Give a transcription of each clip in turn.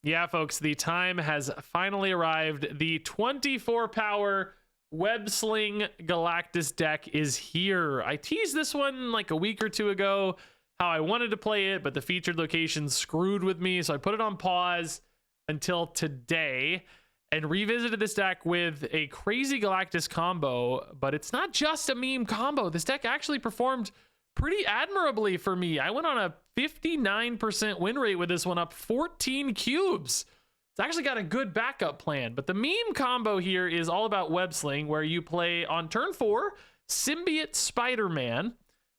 Yeah, folks, the time has finally arrived. The 24 power Web-Sling Galactus deck is here. I teased this one like a week or two ago, how I wanted to play it, but the featured location screwed with me, so I put it on pause until today and revisited this deck with a crazy Galactus combo. But it's not just a meme combo. This deck actually performed pretty admirably for me. I went on a 59% win rate with this one, up 14 cubes. It's actually got a good backup plan. But the meme combo here is all about Web Sling, where you play on turn 4 Symbiote Spider-Man.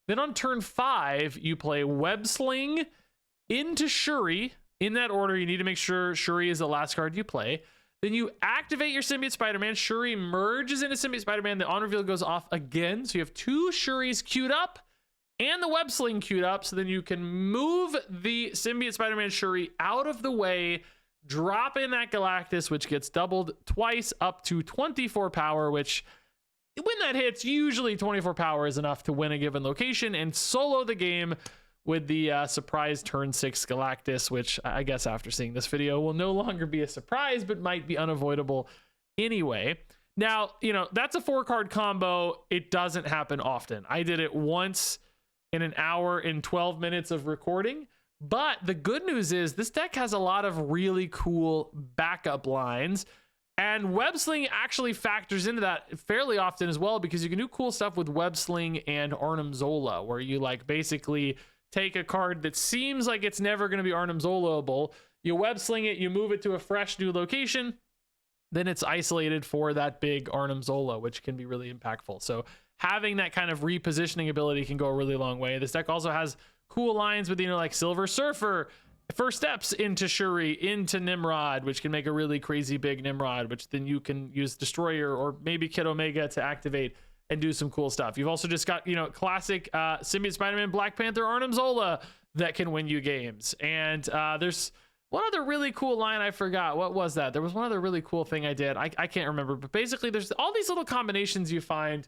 Then on turn 5 you play Web Sling into Shuri. In that order, you need to make sure Shuri is the last card you play. Then you activate your Symbiote Spider-Man. Shuri merges into Symbiote Spider-Man. The on reveal goes off again. So you have 2 Shuris queued up and the Web Sling queued up. So then you can move the Symbiote Spider-Man Shuri out of the way, drop in that Galactus, which gets doubled twice up to 24 power, which when that hits, usually 24 power is enough to win a given location, and solo the game with the surprise turn 6 Galactus, which I guess after seeing this video will no longer be a surprise, but might be unavoidable anyway. Now, you know, that's a 4-card combo. It doesn't happen often. I did it once in an hour and 12 minutes of recording. But the good news is this deck has a lot of really cool backup lines, and Web Sling actually factors into that fairly often as well, because you can do cool stuff with Web Sling and Arnim Zola, where you like basically take a card that seems like it's never going to be Arnim Zola-able, you Web Sling it, you move it to a fresh new location, then it's isolated for that big Arnim Zola, which can be really impactful. So having that kind of repositioning ability can go a really long way. This deck also has cool lines with, you know, like Silver Surfer, first steps into Shuri, into Nimrod, which can make a really crazy big Nimrod, which then you can use Destroyer or maybe Kid Omega to activate and do some cool stuff. You've also just got, you know, classic Symbiote Spider-Man, Black Panther, Arnim Zola that can win you games. And there's one other really cool line I forgot. What was that? There was one other really cool thing I did. I can't remember, but basically there's all these little combinations you find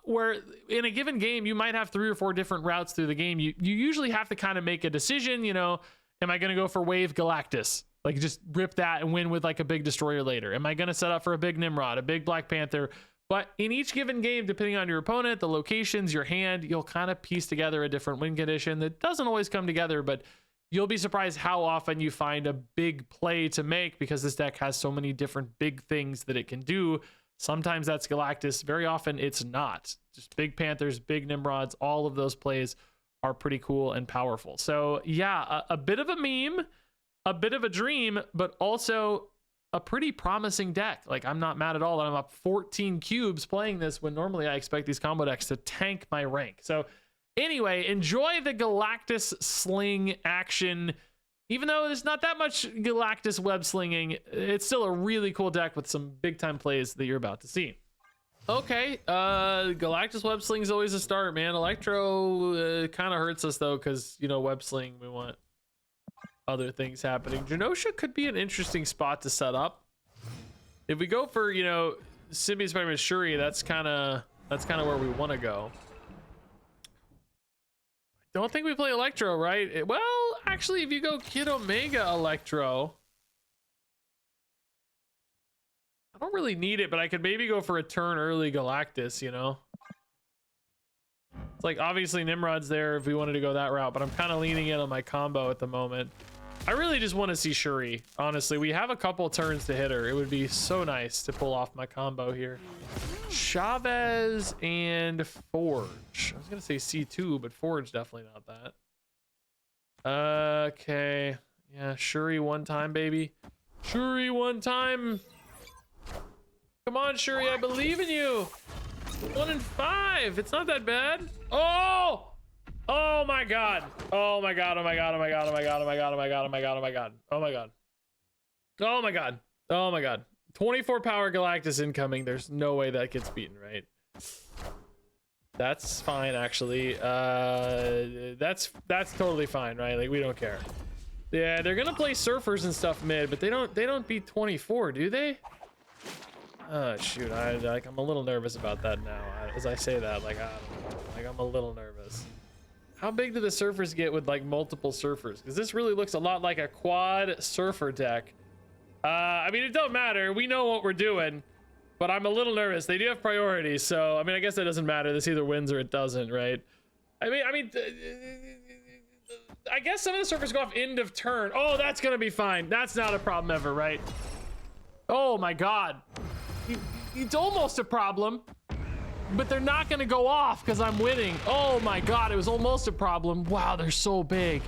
where in a given game you might have 3 or 4 different routes through the game. You usually have to kind of make a decision, you know, am I going to go for Wave Galactus, like just rip that and win with like a big Destroyer later? Am I going to set up for a big Nimrod, a big Black Panther? But in each given game, depending on your opponent, the locations, your hand, you'll kind of piece together a different win condition that doesn't always come together, but you'll be surprised how often you find a big play to make, because this deck has so many different big things that it can do. Sometimes that's Galactus. Very often it's not. Just big Panthers, big Nimrods, all of those plays are pretty cool and powerful. So yeah, a bit of a meme, a bit of a dream, but also a pretty promising deck. Like, I'm not mad at all that I'm up 14 cubes playing this, when normally I expect these combo decks to tank my rank. So anyway, enjoy the Galactus Sling action. Even though there's not that much Galactus web slinging, it's still a really cool deck with some big time plays that you're about to see. Okay, Galactus web sling is always a start, man. Electro kind of hurts us though, because, you know, web sling, we want other things happening. Genosha could be an interesting spot to set up. If we go for, you know, Symbiote Spider-Man Shuri, that's kind of where we want to go. Don't think we play Electro, right? Well, actually, if you go Kid Omega Electro, I don't really need it, but I could maybe go for a turn early Galactus, you know? It's like, obviously Nimrod's there if we wanted to go that route, but I'm kind of leaning in on my combo at the moment. I really just want to see Shuri, honestly. We have a couple turns to hit her. It would be so nice to pull off my combo here. Chavez and Forge. I was gonna say C2, but Forge definitely not that. Okay, yeah, Shuri one time, baby. Shuri one time. Come on, Shuri, I believe in you. 1 in 5. It's not that bad. Oh! Oh my god. Oh my god. Oh my god. Oh my god. Oh my god. Oh my god. Oh my god. Oh my god. Oh my god. Oh my god. Oh my god. Oh my god. 24 power Galactus incoming. There's no way that gets beaten, right? That's fine, actually. That's totally fine, right? Like, we don't care. Yeah, they're gonna play Surfers and stuff mid, but they don't beat 24, do they? Oh shoot, I'm a little nervous about that now. As I say that, like, I don't know, like, I'm a little nervous. How big do the surfers get with like multiple surfers? Because this really looks a lot like a quad surfer deck. I mean, it don't matter. We know what we're doing, but I'm a little nervous. They do have priorities, so I mean, I guess that doesn't matter. This either wins or it doesn't, right? I mean, I guess some of the surfers go off end of turn. Oh, that's gonna be fine. That's not a problem ever, right? Oh my God, it's almost a problem. But they're not gonna go off because I'm winning. Oh my God, it was almost a problem. Wow, they're so big.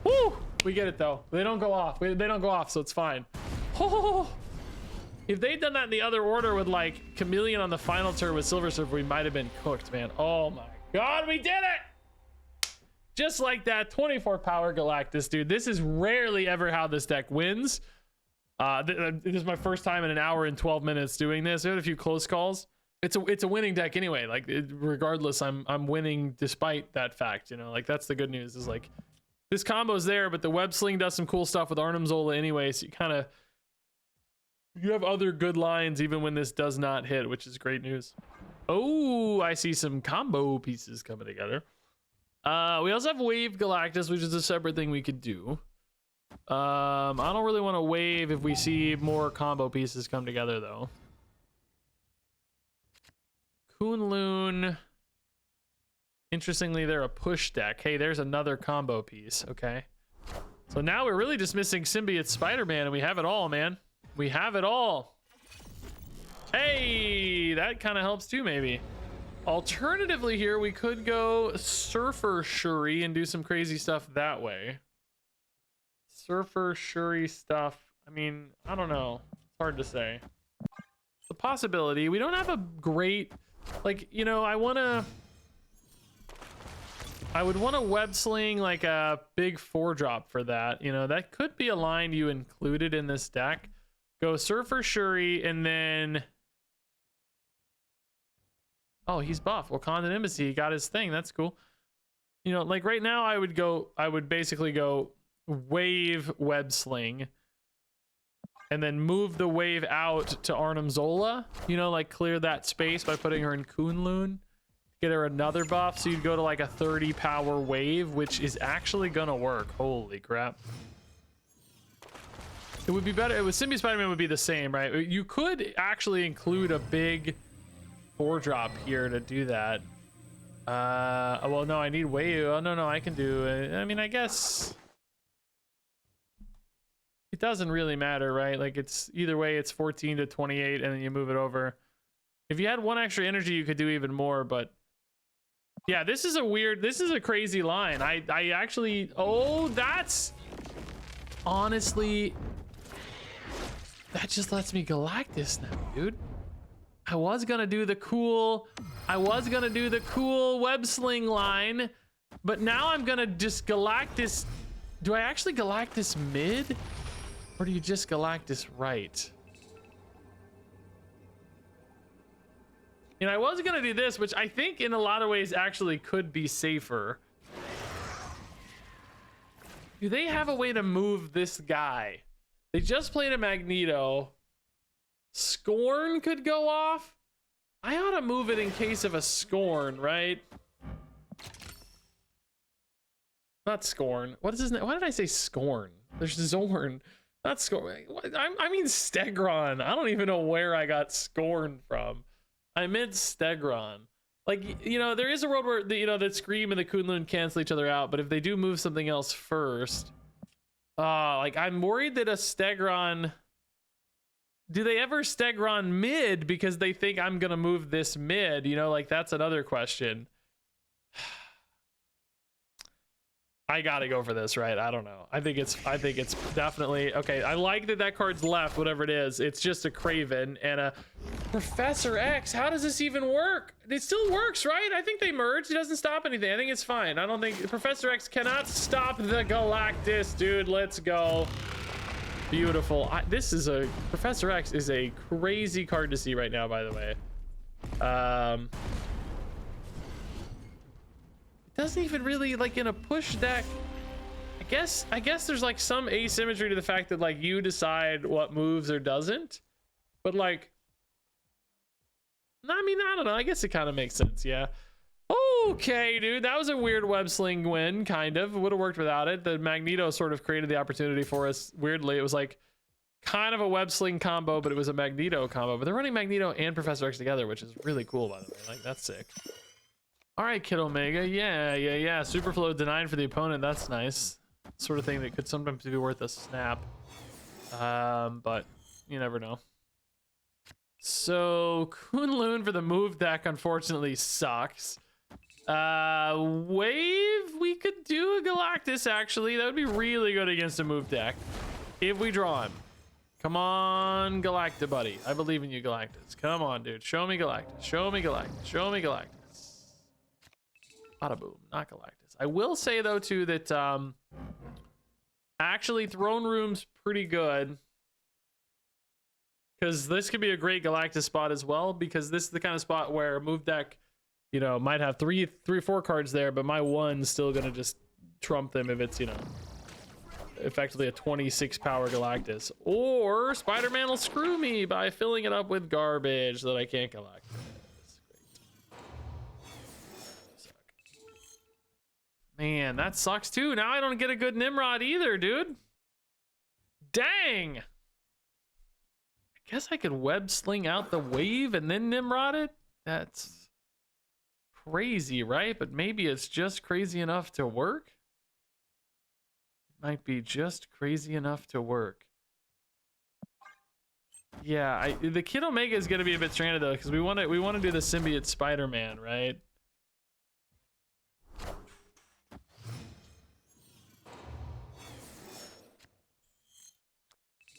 Woo! We get it though. They don't go off. They don't go off, so it's fine. Oh, if they'd done that in the other order with like Chameleon on the final turn with Silver Surfer, we might have been cooked, man. Oh my God, we did it! Just like that, 24 power Galactus, dude. This is rarely ever how this deck wins. This is my first time in an hour and 12 minutes doing this. We had a few close calls. It's a winning deck anyway. Like regardless, I'm winning despite that fact. You know, like that's the good news. Is like this combo's there, but the web sling does some cool stuff with Arnim Zola anyway. So you have other good lines even when this does not hit, which is great news. Oh, I see some combo pieces coming together. We also have Wave Galactus, which is a separate thing we could do. I don't really want to wave if we see more combo pieces come together though. Kunlun. Interestingly, they're a push deck. Hey, there's another combo piece. Okay. So now we're really just missing Symbiote Spider-Man, and we have it all, man. We have it all. Hey, that kind of helps too, maybe. Alternatively here, we could go Surfer Shuri and do some crazy stuff that way. Surfer Shuri stuff. I mean, I don't know. It's hard to say. It's a possibility. We don't have a great... Like, you know, I would want to web sling like a big 4-drop for that. You know, that could be a line you included in this deck. Go Surfer Shuri and then... Oh, he's buff. Wakandan Embassy, he got his thing. That's cool. You know, like right now I would basically go wave web sling and then move the wave out to Arnim Zola, you know, like clear that space by putting her in Kunlun, get her another buff, so you'd go to like a 30 power wave, which is actually gonna work. Holy crap. It would be better with Symbiote Spider-Man would be the same, right? You could actually include a big 4-drop here to do that. Well, no, I need wave. Oh, no, I can do it. I mean, I guess it doesn't really matter, right? Like it's either way, it's 14 to 28 and then you move it over. If you had one extra energy, you could do even more, but yeah, this is a crazy line. I actually, oh, that's honestly, that just lets me Galactus now, dude. I was gonna do the cool web sling line, but now I'm gonna just Galactus. Do I actually Galactus mid? Or do you just Galactus right? You know, I was gonna do this, which I think in a lot of ways actually could be safer. Do they have a way to move this guy? They just played a Magneto. Scorn could go off. I ought to move it in case of a Scorn, right? Not Scorn. What is his name? Why did I say Scorn? There's Zorn. Not Scorn. I mean Stegron. I don't even know where I got Scorn from. I meant Stegron. Like, you know, there is a world where, you know, the Scream and the Kunlun cancel each other out, but if they do move something else first... like, I'm worried that a Stegron... Do they ever Stegron mid because they think I'm going to move this mid? You know, like, that's another question. I gotta go for this, right? I don't know. I think it's definitely okay. I like that card's left, whatever it is. It's just a Craven and a Professor X. How does this even work? It still works, right? I think they merged. It doesn't stop anything. I think it's fine. I don't think Professor X cannot stop the Galactus, dude. Let's go. Beautiful. Professor X is a crazy card to see right now, by the way. Doesn't even really, like, in a push deck, I guess there's like some asymmetry to the fact that like you decide what moves or doesn't, but like, I mean, I don't know, I guess it kind of makes sense. Yeah, Okay, dude, that was a weird web sling win, kind of. Would have worked without it. The Magneto sort of created the opportunity for us. Weirdly, it was like kind of a web sling combo, but it was a Magneto combo. But they're running Magneto and Professor X together, which is really cool, by the way. Like, that's sick. All right, Kid Omega. Yeah. Superflow denied for the opponent. That's nice. Sort of thing that could sometimes be worth a snap. But you never know. So Kunlun for the move deck unfortunately sucks. Wave, we could do a Galactus actually. That would be really good against a move deck if we draw him. Come on, Galacta buddy. I believe in you, Galactus. Come on, dude. Show me Galactus. Show me Galactus. Show me Galactus. Bada boom, not Galactus. I will say though too that actually Throne Room's pretty good. Because this could be a great Galactus spot as well, because this is the kind of spot where a move deck, you know, might have three or four cards there, but my one's still gonna just trump them if it's, you know, effectively a 26 power Galactus. Or Spider-Man will screw me by filling it up with garbage that I can't collect. Man, that sucks too. Now I don't get a good Nimrod either, dude. Dang. I guess I could web sling out the wave and then Nimrod it. That's crazy, right? But maybe it's just crazy enough to work. Might be just crazy enough to work. Yeah, the Kid Omega is gonna be a bit stranded though, because we want to do the Symbiote Spider-Man, right?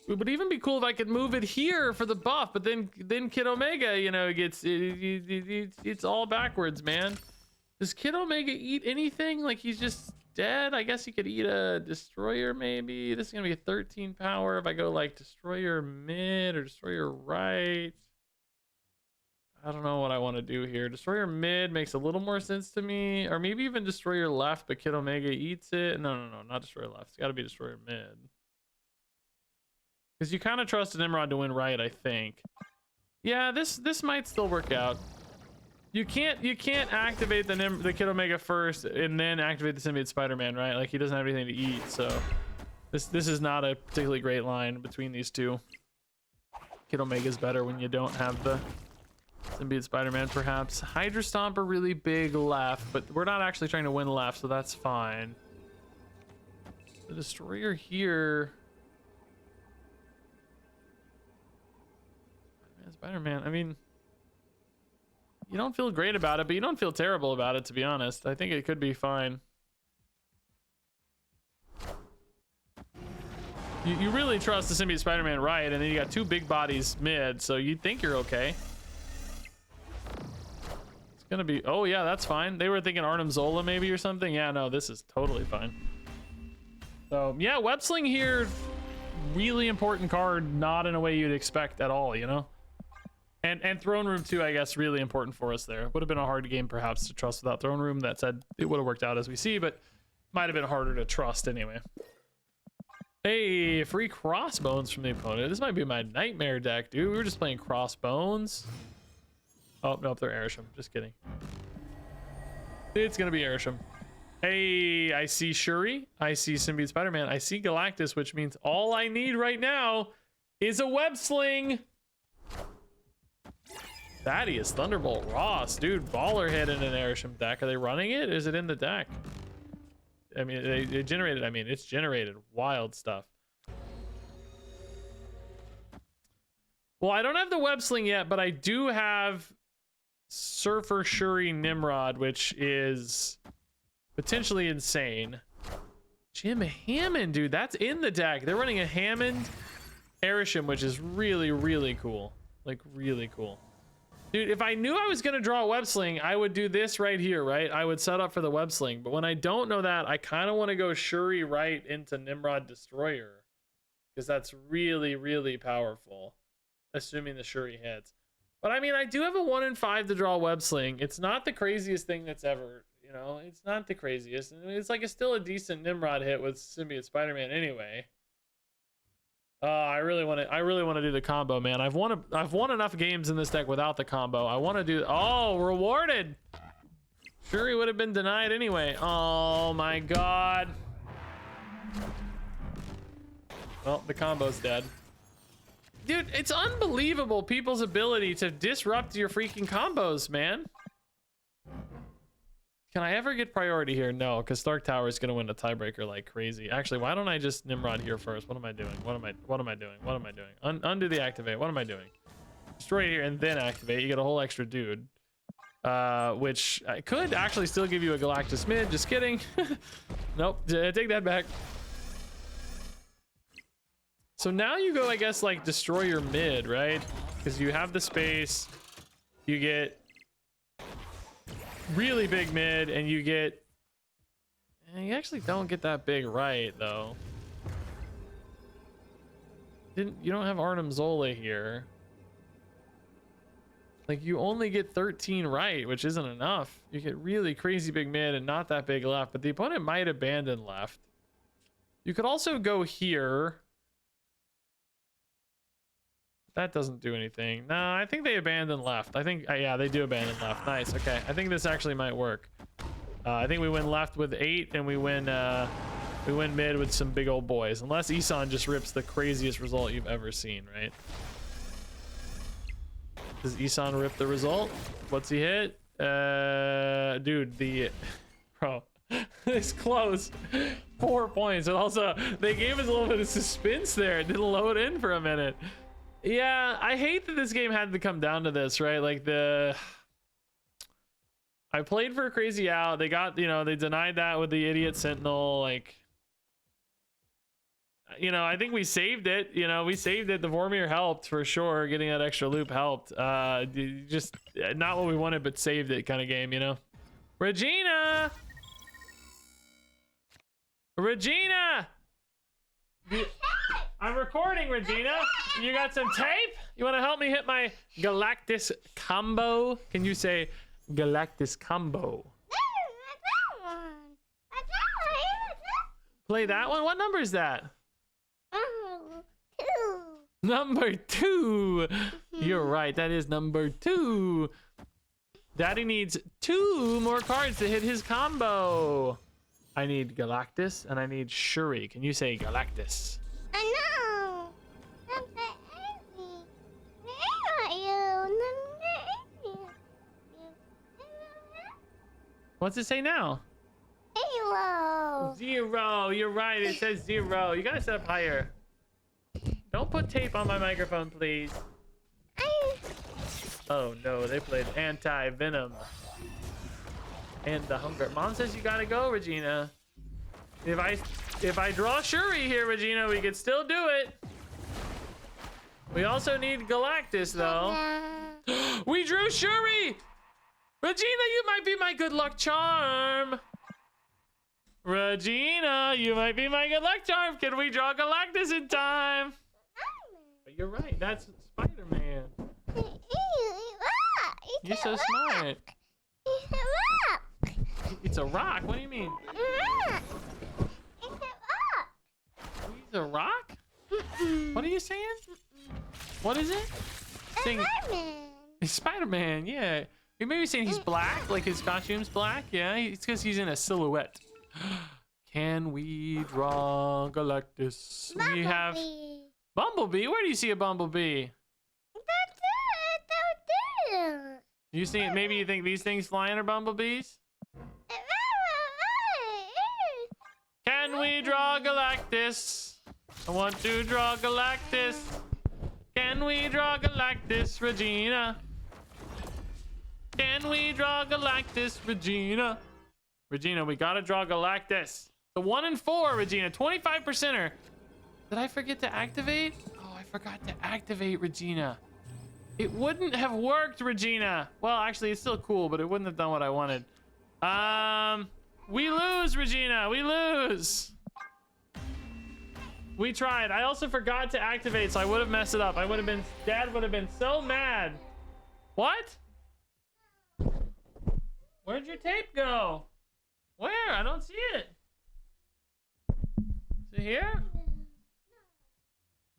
It would even be cool if I could move it here for the buff, but then Kid Omega, you know, it's all backwards, man. Does Kid Omega eat anything? Like he's just dead? I guess he could eat a Destroyer maybe. This is gonna be a 13 power if I go like Destroyer mid or Destroyer right. I don't know what I want to do here. Destroyer mid makes a little more sense to me, or maybe even Destroyer left, but Kid Omega eats it. No, not Destroyer left. It's got to be Destroyer mid. Because you kind of trust Nimrod to win right, I think. Yeah, this might still work out. You can't activate the Kid Omega first and then activate the Symbiote Spider-Man, right? Like he doesn't have anything to eat, so this is not a particularly great line between these two. Kid Omega's better when you don't have the Symbiote Spider-Man, perhaps. Hydra Stomper really big left, but we're not actually trying to win left, so that's fine. The Destroyer here. Spider-Man, I mean, you don't feel great about it, but you don't feel terrible about it, to be honest. I think it could be fine. You really trust the Symbiote Spider-Man right, and then you got two big bodies mid, so you think you're okay. It's gonna be, oh yeah, that's fine. They were thinking Arnim Zola maybe or something. Yeah, no, this is totally fine. So yeah, Web Sling here, really important card, not in a way you'd expect at all, you know? And Throne Room too, I guess, really important for us there. Would have been a hard game perhaps to trust without Throne Room. That said, it would have worked out as we see, but might have been harder to trust anyway. Hey, free Crossbones from the opponent. This might be my nightmare deck, dude. We were just playing Crossbones. Oh, nope, they're Airsham. Just kidding. It's gonna be Airsham. Hey, I see Shuri. I see Symbiote Spider-Man. I see Galactus, which means all I need right now is a web sling. Thaddeus, Thunderbolt, Ross, dude, baller hit in an Airsham deck. Are they running it? Is it in the deck? I mean, they generated, I mean, it's generated wild stuff. Well, I don't have the web sling yet, but I do have Surfer Shuri Nimrod, which is potentially insane. Jim Hammond, dude, that's in the deck. They're running a Hammond Airsham, which is really, really cool. Like, really cool. Dude, if I knew I was going to draw a web sling, I would do this right here, right? I would set up for the web sling. But when I don't know that, I kind of want to go Shuri right into Nimrod Destroyer. Because that's really, really powerful. Assuming the Shuri hits. But I mean, I do have a 1 in 5 to draw web sling. It's not the craziest thing that's ever, you know, it's not the craziest. It's like, it's still a decent Nimrod hit with Symbiote Spider-Man anyway. I really want to do the combo, man. I've won enough games in this deck without the combo. I want to do, oh, rewarded. Shuri would have been denied anyway. Oh my god. Well, the combo's dead. Dude, it's unbelievable people's ability to disrupt your freaking combos, man. Can I ever get priority here? No, because Stark Tower is going to win a tiebreaker like crazy. Actually, why don't I just Nimrod here first? What am I doing? What am I doing? What am I doing? Undo the activate. What am I doing? Destroy here and then activate. You get a whole extra dude. Which I could actually still give you a Galactus mid. Just kidding. Nope. Take that back. So now you go, I guess, like destroy your mid, right? Because you have the space. You get really big mid, and you get. And you actually don't get that big right, though. You don't have Arnim Zola here. Like, you only get 13 right, which isn't enough. You get really crazy big mid and not that big left, but the opponent might abandon left. You could also go here. That doesn't do anything. No, I think they abandon left. I think, yeah, they do abandon left. Nice, okay. I think this actually might work. I think we win left with 8, and we win mid with some big old boys. Unless Isan just rips the craziest result you've ever seen, right? Does Isan rip the result? What's he hit? Dude, bro, it's close. 4 points. And also, they gave us a little bit of suspense there. It didn't load in for a minute. Yeah, I hate that this game had to come down to this, right? Like I played for a crazy out. They got, they denied that with the idiot sentinel. Like, I think we saved it. We saved it. The Vormir helped for sure. Getting that extra loop helped. Just not what we wanted, but saved it kind of game, Regina! Regina! I'm recording, Regina. You got some tape? You want to help me hit my Galactus combo? Can you say Galactus combo? Play that one? What number is that? Number 2. You're right. That is number 2. Daddy needs 2 more cards to hit his combo. I need Galactus and I need Shuri. Can you say Galactus? I know. What's it say now? 0. 0. You're right. It says 0. You gotta set up higher. Don't put tape on my microphone, please. Oh no, they played anti-venom. And the hunger. Mom says you gotta go, Regina. If I draw Shuri here, Regina, we could still do it. We also need Galactus, though. We drew Shuri! Regina, you might be my good luck charm. Regina, you might be my good luck charm. Can we draw Galactus in time? You're right. That's Spider-Man. You're so smart. It's a rock. What do you mean? It's a rock. He's a rock? What are you saying? What is it? Spider-Man. It's Spider-Man, yeah. You may be saying he's black, like his costume's black. Yeah, it's because he's in a silhouette. Can we draw Galactus? Bumblebee. We have Bumblebee. Where do you see a Bumblebee? You see, maybe you think these things flying are bumblebees? Can we draw Galactus? I want to draw Galactus. Can we draw Galactus, Regina? Can we draw Galactus, Regina? Regina, we gotta draw Galactus. The 1 and 4, Regina, 25%er. Did I forget to activate? Oh, I forgot to activate Regina. It wouldn't have worked, Regina. Well, actually, it's still cool, but it wouldn't have done what I wanted. We lose, Regina. We lose. We tried. I also forgot to activate, so I would have messed it up. Dad would have been so mad. What? Where'd your tape go? Where? I don't see it. Is it here?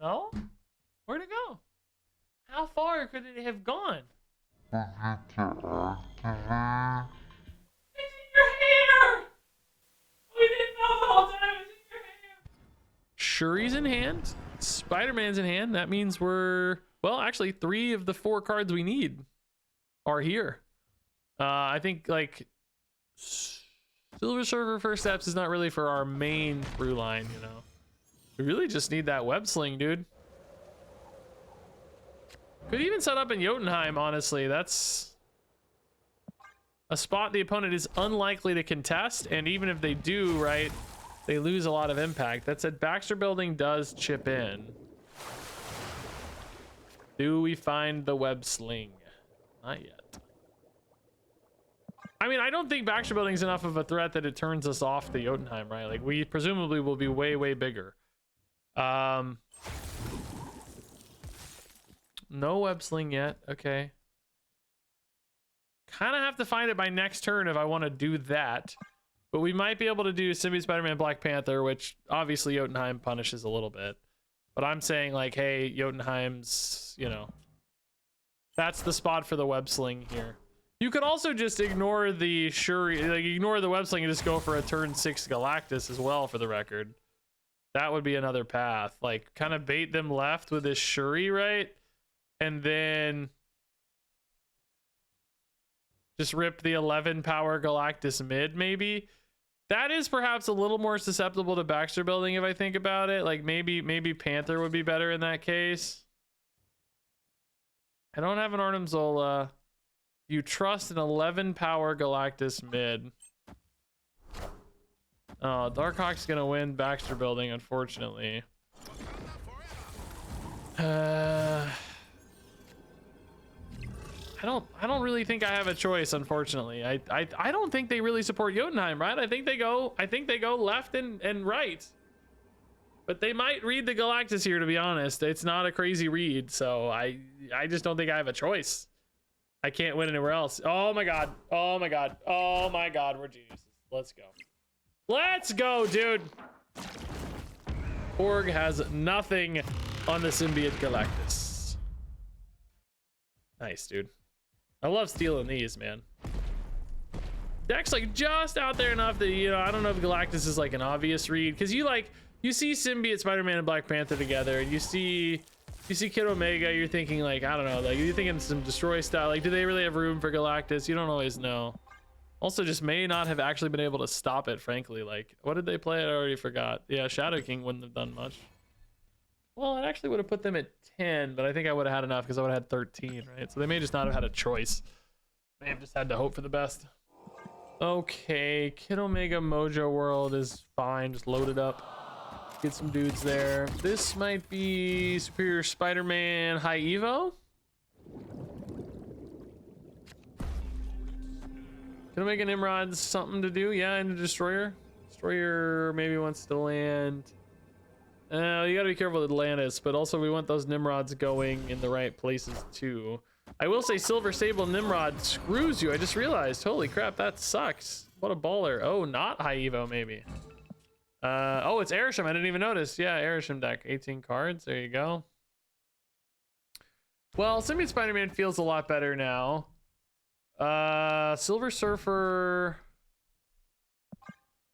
No? Where'd it go? How far could it have gone? Shuri's in hand. Spider-Man's in hand. That means we're, well, actually 3 of the 4 cards we need are here. I think like Silver Surfer First Steps is not really for our main through line, you know. We really just need that web sling, dude. Could even set up in Jotunheim, honestly. That's a spot the opponent is unlikely to contest, and even if they do, right, they lose a lot of impact. That said, Baxter Building does chip in. Do we find the web sling? Not yet. I mean, I don't think Baxter Building's enough of a threat that it turns us off the Jotunheim, right? Like, we presumably will be way, way bigger. No web sling yet. Okay. Kind of have to find it by next turn if I want to do that. But we might be able to do Symbiote Spider-Man Black Panther, which obviously Jotunheim punishes a little bit. But I'm saying, like, hey, Jotunheim's, you know, that's the spot for the web sling here. You could also just ignore the Shuri, like, ignore the web sling and just go for a turn 6 Galactus as well, for the record. That would be another path. Like, kind of bait them left with this Shuri, right? And then just rip the 11 power Galactus mid, maybe. That is perhaps a little more susceptible to Baxter Building if I think about it. Like, maybe Panther would be better in that case. I don't have an Arnim Zola. You trust an 11 power Galactus mid. Oh, Darkhawk's gonna win Baxter Building, unfortunately. I don't really think I have a choice, unfortunately. I don't think they really support Jotunheim, right? I think they go left and right. But they might read the Galactus here, to be honest. It's not a crazy read, so I just don't think I have a choice. I can't win anywhere else. Oh my god. Oh my god. Oh my god, we're geniuses. Let's go. Let's go, dude. Org has nothing on the Symbiote Galactus. Nice, dude. I love stealing these, man. Deck's like just out there enough that, you know, I don't know if Galactus is like an obvious read, because you see Symbiote Spider-Man and Black Panther together, and you see Kid Omega, you're thinking like, I don't know, like you're thinking some destroy style, like do they really have room for Galactus? You don't always know. Also just may not have actually been able to stop it, frankly. Like, what did they play? I already forgot. Yeah, Shadow King wouldn't have done much. Well, it actually would have put them at 10, but I think I would have had enough because I would have had 13, right? So they may just not have had a choice. May have just had to hope for the best. Okay, Kid Omega Mojo World is fine. Just load it up. Get some dudes there. This might be Superior Spider-Man High Evo. Kid Omega Nimrod's something to do. Yeah, and a Destroyer. Destroyer maybe wants to land. You gotta be careful with Atlantis, but also we want those Nimrods going in the right places too. I will say Silver Sable Nimrod screws you. I just realized. Holy crap, that sucks. What a baller. Oh, not High Evo maybe. Oh, it's Airsham. I didn't even notice. Yeah, Airsham deck. 18 cards. There you go. Well, Symbiote Spider-Man feels a lot better now. Silver Surfer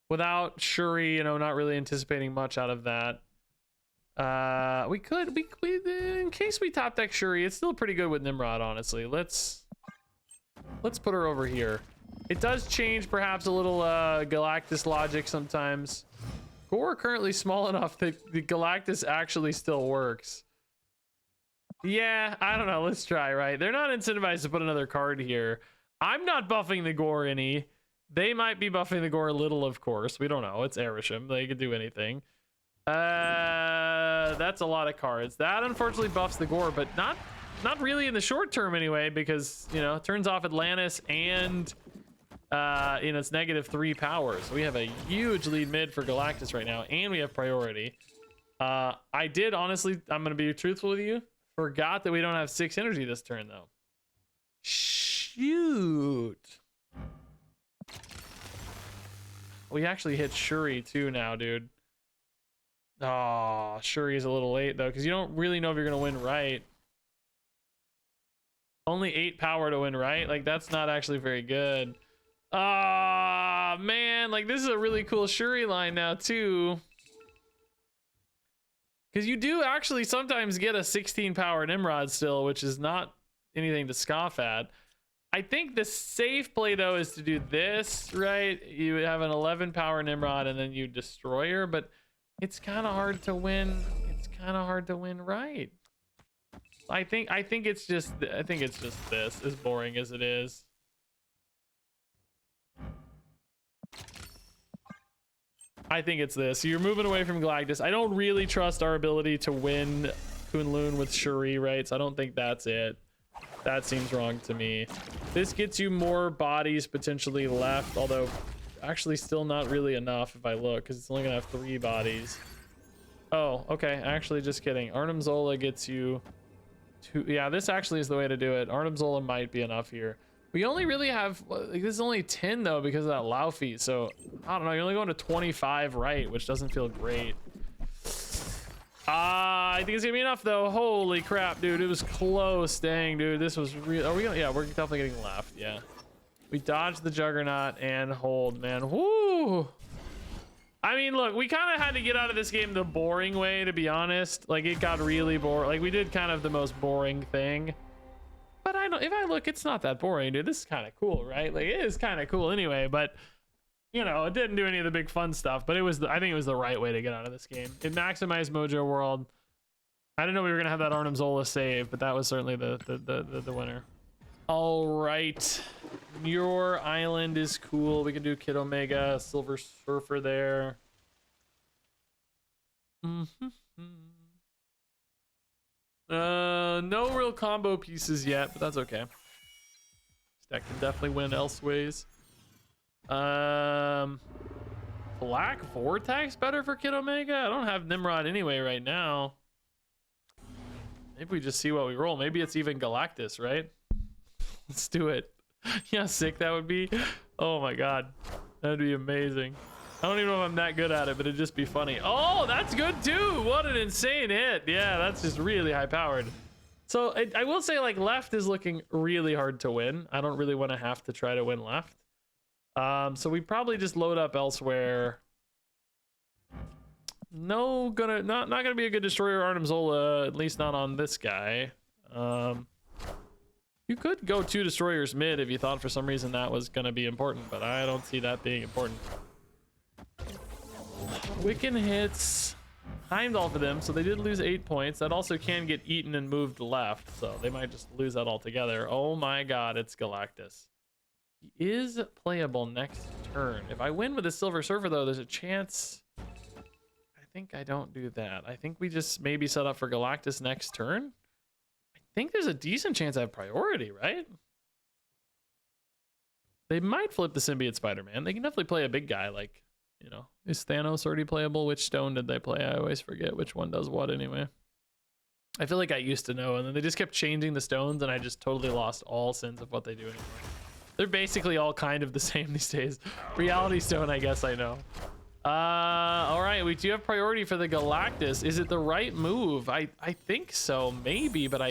without Shuri, you know, not really anticipating much out of that. We in case we top deck Shuri, it's still pretty good with Nimrod, honestly. Let's put her over here. It does change perhaps a little Galactus logic sometimes. Gore currently small enough that the Galactus actually still works. Yeah, I don't know. Let's try, right? They're not incentivized to put another card here. I'm not buffing the Gore any. They might be buffing the Gore a little, of course. We don't know. It's Airsham. They could do anything. That's a lot of cards. That unfortunately buffs the Gore, but not really in the short term anyway, because, you know, it turns off Atlantis and in its -3 power. So we have a huge lead mid for Galactus right now, and we have priority. I did honestly, I'm gonna be truthful with you, forgot that we don't have 6 energy this turn though. Shoot. We actually hit Shuri too now, dude. Oh, Shuri is a little late though, because you don't really know if you're gonna win right. Only 8 power to win right, like that's not actually very good. Ah, man, like this is a really cool Shuri line now too. Because you do actually sometimes get a 16 power Nimrod still, which is not anything to scoff at. I think the safe play though is to do this, right? You have an 11 power Nimrod and then you Destroyer, but it's kind of hard to win. It's kind of hard to win right. I think it's just this, as boring as it is. I think it's this. So you're moving away from Galactus. I don't really trust our ability to win Kunlun with Shuri, right? So I don't think that's it. That seems wrong to me. This gets you more bodies potentially left, although actually still not really enough if I look, because it's only gonna have 3 bodies. Oh, okay. Actually, just kidding. Arnim Zola gets you 2. Yeah, this actually is the way to do it. Arnim Zola might be enough here. We only really have, like, this is only 10 though because of that Laufey. So I don't know. You're only going to 25 right, which doesn't feel great. I think it's gonna be enough though. Holy crap, dude! It was close. Dang, dude, this was real. Are we gonna? Yeah, we're definitely getting left. Yeah, we dodged the Juggernaut and hold, man. Woo! I mean, look, we kind of had to get out of this game the boring way, to be honest. Like, it got really boring. Like, we did kind of the most boring thing. But I don't. If I look, it's not that boring, dude. This is kind of cool, right? Like, it is kind of cool anyway. But you know, it didn't do any of the big fun stuff, but it was, I think it was the right way to get out of this game. It maximized Mojo World. I didn't know we were gonna have that Arnim Zola save, but that was certainly the winner. All right, your island is cool. We can do Kid Omega, Silver Surfer there. No real combo pieces yet, but that's okay. This deck can definitely win elseways. Black Vortex better for Kid Omega? I don't have Nimrod anyway right now. Maybe we just see what we roll. Maybe it's even Galactus, right? Let's do it. Yeah, sick that would be. Oh my god, that'd be amazing. I don't even know if I'm that good at it, but it'd just be funny. Oh, that's good too. What an insane hit. Yeah, that's just really high powered. So I will say, like, left is looking really hard to win. I don't really want to have to try to win left. So we probably just load up elsewhere. Not gonna be a good destroyer Arnim Zola, at least not on this guy. You could go 2 destroyers mid if you thought for some reason that was gonna be important, but I don't see that being important. Wiccan hits Heimdall for them, so they did lose 8 points. That also can get eaten and moved left, so they might just lose that altogether. Oh my god, it's Galactus. He is playable next turn. If I win with a Silver Surfer though, there's a chance. I think I don't do that. I think we just maybe set up for Galactus next turn. I think there's a decent chance I have priority, right? They might flip the Symbiote Spider-Man. They can definitely play a big guy, like, you know. Is Thanos already playable? Which stone did they play? I always forget which one does what anyway. I feel like I used to know, and then they just kept changing the stones, and I just totally lost all sense of what they do anymore. They're basically all kind of the same these days. Reality Stone, I guess I know. All right, we do have priority for the Galactus. Is it the right move? I think so, maybe, but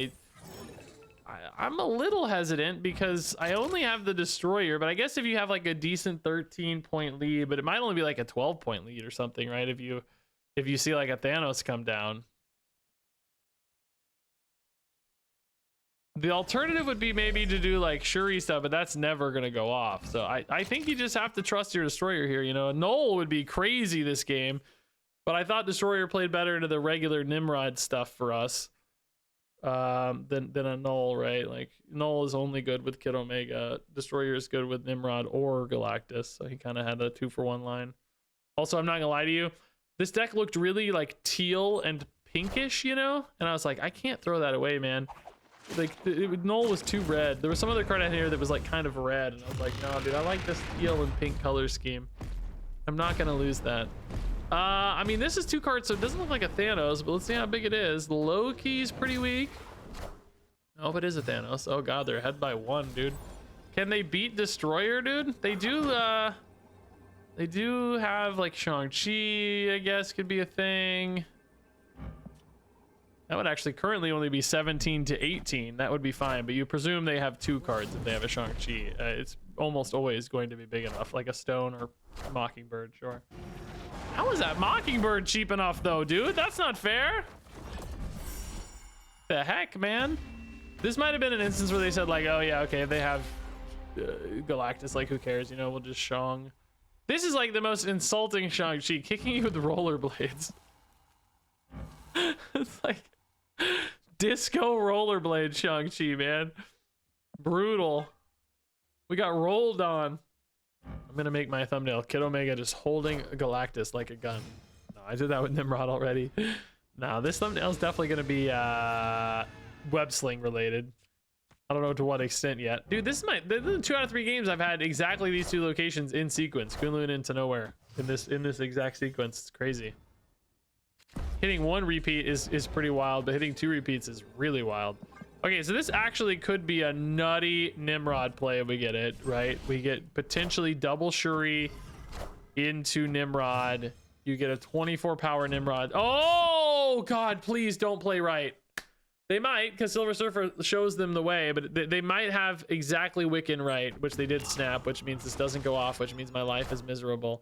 I'm a little hesitant because I only have the Destroyer, but I guess if you have like a decent 13-point lead, but it might only be like a 12-point lead or something, right? If you see like a Thanos come down. The alternative would be maybe to do like Shuri stuff, but that's never gonna go off. So I think you just have to trust your Destroyer here. You know, a Null would be crazy this game, but I thought Destroyer played better into the regular Nimrod stuff for us than a Null, right? Like, Null is only good with Kid Omega. Destroyer is good with Nimrod or Galactus. So he kind of had a 2-for-1 line. Also, I'm not gonna lie to you, this deck looked really like teal and pinkish, you know? And I was like, I can't throw that away, man. Like, Null was too red. There was some other card out here that was like kind of red, and I was like, no, dude, I like this teal and pink color scheme. I'm not gonna lose that. I mean, this is 2 cards, so it doesn't look like a Thanos, but let's see how big it is. Loki's pretty weak. Oh, it is a Thanos. Oh god, they're ahead by 1, dude. Can they beat Destroyer, dude? They do have like Shang-Chi, I guess, could be a thing. That would actually currently only be 17 to 18. That would be fine, but you presume they have 2 cards if they have a Shang-Chi. It's almost always going to be big enough, like a Stone or Mockingbird, sure. How is that Mockingbird cheap enough though, dude? That's not fair. The heck, man? This might have been an instance where they said like, oh yeah, okay, if they have Galactus, like who cares, you know, we'll just Shang. This is like the most insulting Shang-Chi, kicking you with rollerblades. It's like disco rollerblade Shang-Chi, man. Brutal. We got rolled on. I'm gonna make my thumbnail Kid Omega just holding Galactus like a gun. No, I did that with Nimrod already. Now this thumbnail is definitely gonna be web sling related. I don't know to what extent yet. Dude, this is the 2 out of 3 games I've had exactly these 2 locations in sequence. Kunlun into nowhere in this exact sequence. It's crazy. Hitting 1 repeat is pretty wild, but hitting 2 repeats is really wild. Okay, so this actually could be a nutty Nimrod play if we get it, right? We get potentially double Shuri into Nimrod. You get a 24 power Nimrod. Oh, God, please don't play right. They might, because Silver Surfer shows them the way, but they might have exactly Wiccan right, which they did snap, which means this doesn't go off, which means my life is miserable.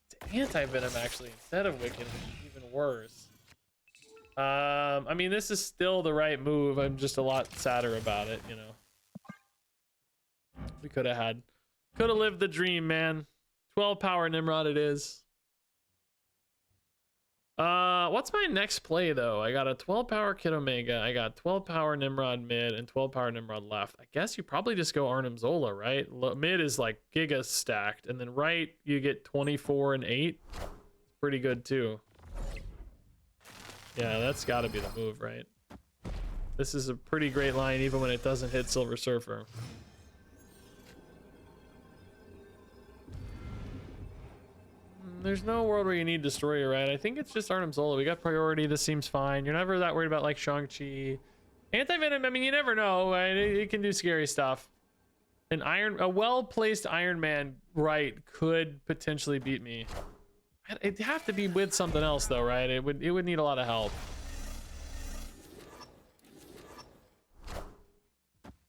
It's anti-venom, actually, instead of Wiccan, which is even worse. I mean, this is still the right move. I'm just a lot sadder about it, you know. We could have lived the dream, man. 12 power Nimrod it is. What's my next play though? I got a 12 power Kid Omega, I got 12 power Nimrod mid and 12 power Nimrod left. I guess you probably just go Arnim Zola, right? Mid is like giga stacked, and then right you get 24 and 8. It's pretty good too. Yeah, that's got to be the move, right? This is a pretty great line even when it doesn't hit Silver Surfer. There's no world where you need Destroyer, right? I think it's just Arnim Zola. We got priority. This seems fine. You're never that worried about like Shang-Chi. Anti-Venom, I mean, you never know, right? It can do scary stuff. A well-placed Iron Man right could potentially beat me. It'd have to be with something else though, right? It would need a lot of help.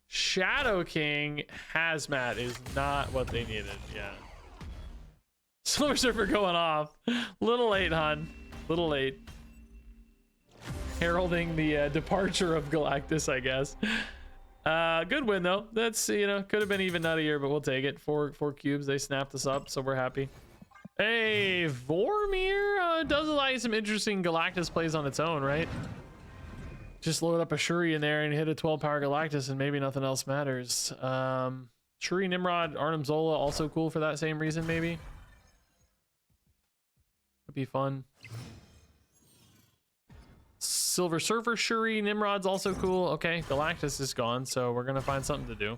Shadow King Hazmat is not what they needed. Yeah. Silver Surfer going off. Little late, hon. Little late. Heralding the departure of Galactus, I guess. Good win though. That's, you know, could have been even nuttier, but we'll take it. Four cubes. They snapped us up, so we're happy. Hey, Vormir does allow you some interesting Galactus plays on its own, right? Just load up a Shuri in there and hit a 12 power Galactus and maybe nothing else matters. Shuri, Nimrod, Arnim Zola, also cool for that same reason, maybe. Would be fun. Silver Surfer, Shuri, Nimrod's also cool. Okay, Galactus is gone, so we're gonna find something to do.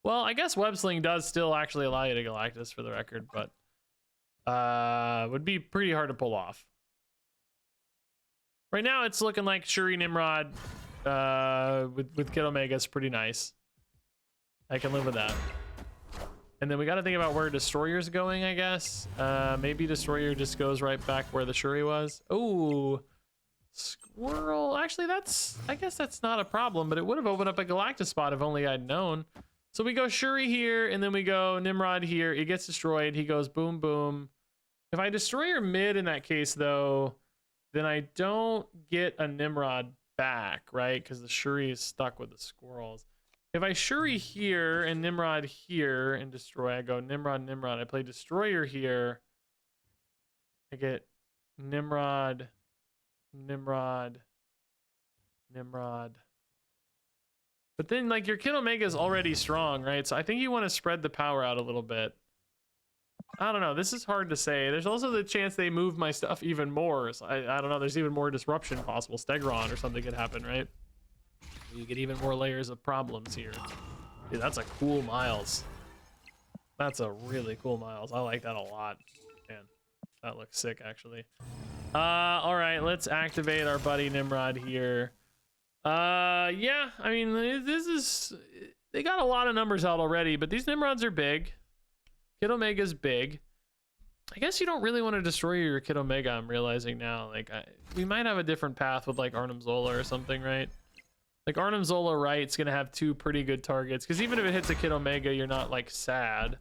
Well, I guess Web Sling does still actually allow you to Galactus for the record, but would be pretty hard to pull off. Right now it's looking like Shuri Nimrod with Kid Omega is pretty nice. I can live with that. And then we got to think about where Destroyer's going, I guess. Maybe Destroyer just goes right back where the Shuri was. Oh, Squirrel. Actually, I guess that's not a problem, but it would have opened up a Galactus spot if only I'd known. So we go Shuri here, and then we go Nimrod here. It gets destroyed. He goes boom, boom. If I Destroyer mid in that case, though, then I don't get a Nimrod back, right? Because the Shuri is stuck with the squirrels. If I Shuri here and Nimrod here and destroy, I go Nimrod, Nimrod. I play Destroyer here. I get Nimrod, Nimrod, Nimrod. But then, like, your Kid Omega is already strong, right? So I think you want to spread the power out a little bit. I don't know. This is hard to say. There's also the chance they move my stuff even more. So I don't know. There's even more disruption possible. Stegron or something could happen, right? You get even more layers of problems here. Dude, that's a cool Miles. That's a really cool Miles. I like that a lot. Man, that looks sick, actually. All right, let's activate our buddy Nimrod here. Yeah, I mean, they got a lot of numbers out already, but these Nimrods are big. Kid Omega's big. I guess you don't really want to destroy your Kid Omega, I'm realizing now. Like, we might have a different path with, like, Arnim Zola or something, right? Like, Arnim Zola right's gonna have 2 pretty good targets, because even if it hits a Kid Omega, you're not, like, sad.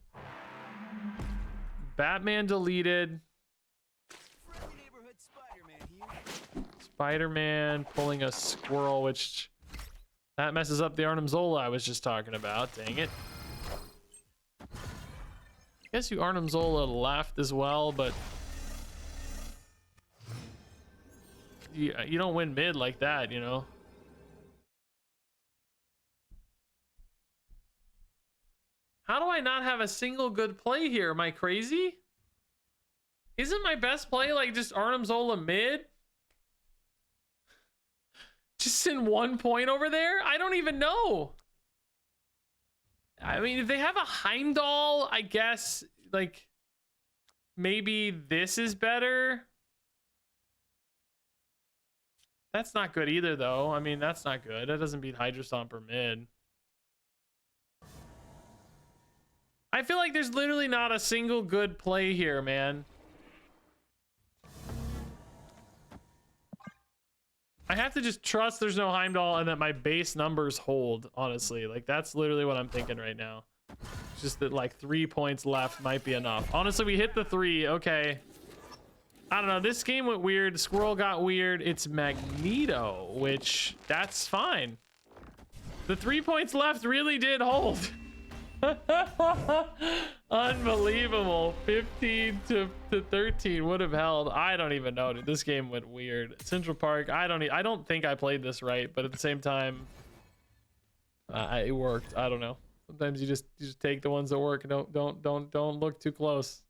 Batman deleted. Spider-Man pulling a squirrel, which that messes up the Arnim Zola I was just talking about. Dang it. I guess you Arnim Zola left as well, but you don't win mid like that, you know. How do I not have a single good play here? Am I crazy? Isn't my best play like just Arnim Zola mid? Just in 1 point over there? I don't even know. I mean, if they have a Heimdall, I guess, like, maybe this is better. That's not good either, though. I mean, that's not good. That doesn't beat Hydra Stomper mid. I feel like there's literally not a single good play here, man. I have to just trust there's no Heimdall and that my base numbers hold, honestly. Like, that's literally what I'm thinking right now. It's just that, like, 3 points left might be enough. Honestly, we hit the 3. Okay. I don't know. This game went weird. Squirrel got weird. It's Magneto, which, that's fine. The 3 points left really did hold. Unbelievable. 15 to 13 would have held. I don't even know, dude. This game went weird. Central Park, I don't think I played this right, but at the same time it worked. I don't know. Sometimes you just take the ones that work. Don't look too close.